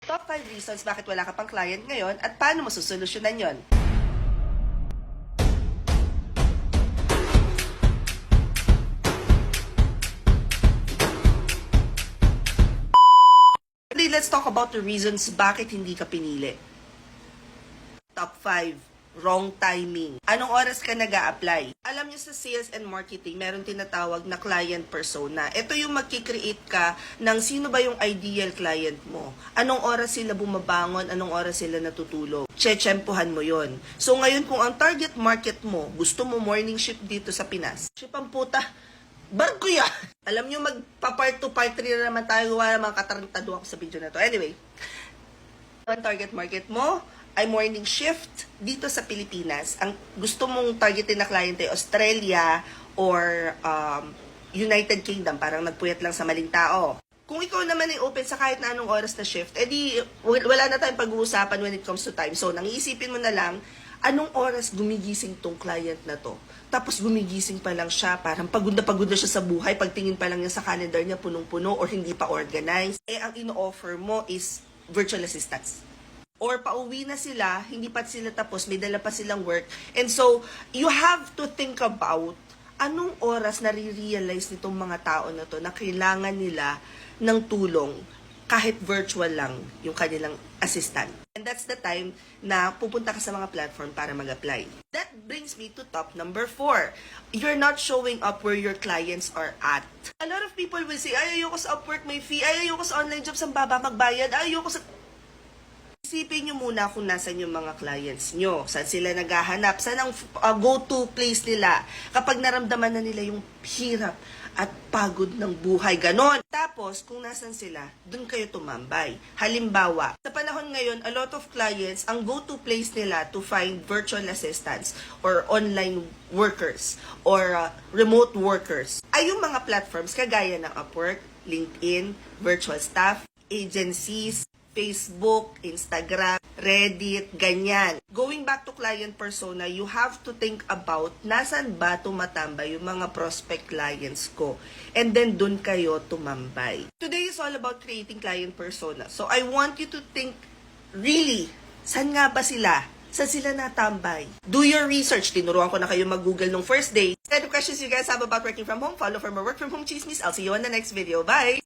Top 5 reasons bakit wala ka pang client ngayon at paano mo susolusyonan yon. Today, let's talk about the reasons bakit hindi ka pinili. Top 5. Wrong timing. Anong oras ka nag-a-apply? Alam niyo sa sales and marketing, meron tinatawag na client persona. Ito yung magkikreate ka ng sino ba yung ideal client mo. Anong oras sila bumabangon, anong oras sila natutulog. Chechempuhan mo yon. So ngayon kung ang target market mo, gusto mo morning shift dito sa Pinas, ship ang puta, barko yan! Alam niyo magpa-part 2, part 3 na naman tayo, wala mga katarantado ako sa video na to. Anyway, ang target market mo ay morning shift dito sa Pilipinas. Ang gusto mong targetin na client ay Australia or United Kingdom. Parang nagpuyat lang sa maling tao. Kung ikaw naman ay open sa kahit na anong oras na shift, edi wala na tayong pag-uusapan when it comes to time. So, nangiisipin mo na lang, anong oras gumigising tong client na to? Tapos gumigising pa lang siya, parang pagod na siya sa buhay, pagtingin pa lang niya sa calendar niya punong-puno or hindi pa organized. Eh, ang ino-offer mo is virtual assistants. Or pauwi na sila, hindi pa sila tapos, may dala pa silang work. And so, you have to think about anong oras nare-realize nitong mga tao na to na kailangan nila ng tulong kahit virtual lang yung kanilang assistant. And that's the time na pupunta ka sa mga platform para mag-apply. That brings me to top number 4. You're not showing up where your clients are at. A lot of people will say, ay, ayoko sa Upwork may fee, ay, ayoko sa online jobs ang baba magbayad, ay, ayoko sa... Isipin nyo muna kung nasan yung mga clients nyo. Saan sila naghahanap? Saan ang go-to place nila? Kapag naramdaman na nila yung hirap at pagod ng buhay. Ganon. Tapos, kung nasan sila, dun kayo tumambay. Halimbawa, sa panahon ngayon, a lot of clients, ang go-to place nila to find virtual assistants or online workers or remote workers ay yung mga platforms kagaya ng Upwork, LinkedIn, virtual staff, agencies, Facebook, Instagram, Reddit, ganyan. Going back to client persona, you have to think about nasan ba tumatambay yung mga prospect clients ko. And then dun kayo tumambay. Today is all about creating client persona. So I want you to think, really, saan nga ba sila? Saan sila natambay? Do your research. Tinuruan ko na kayo mag-Google nung first day. Instead of questions you guys have about working from home, follow for more work from home chismis. I'll see you on the next video. Bye!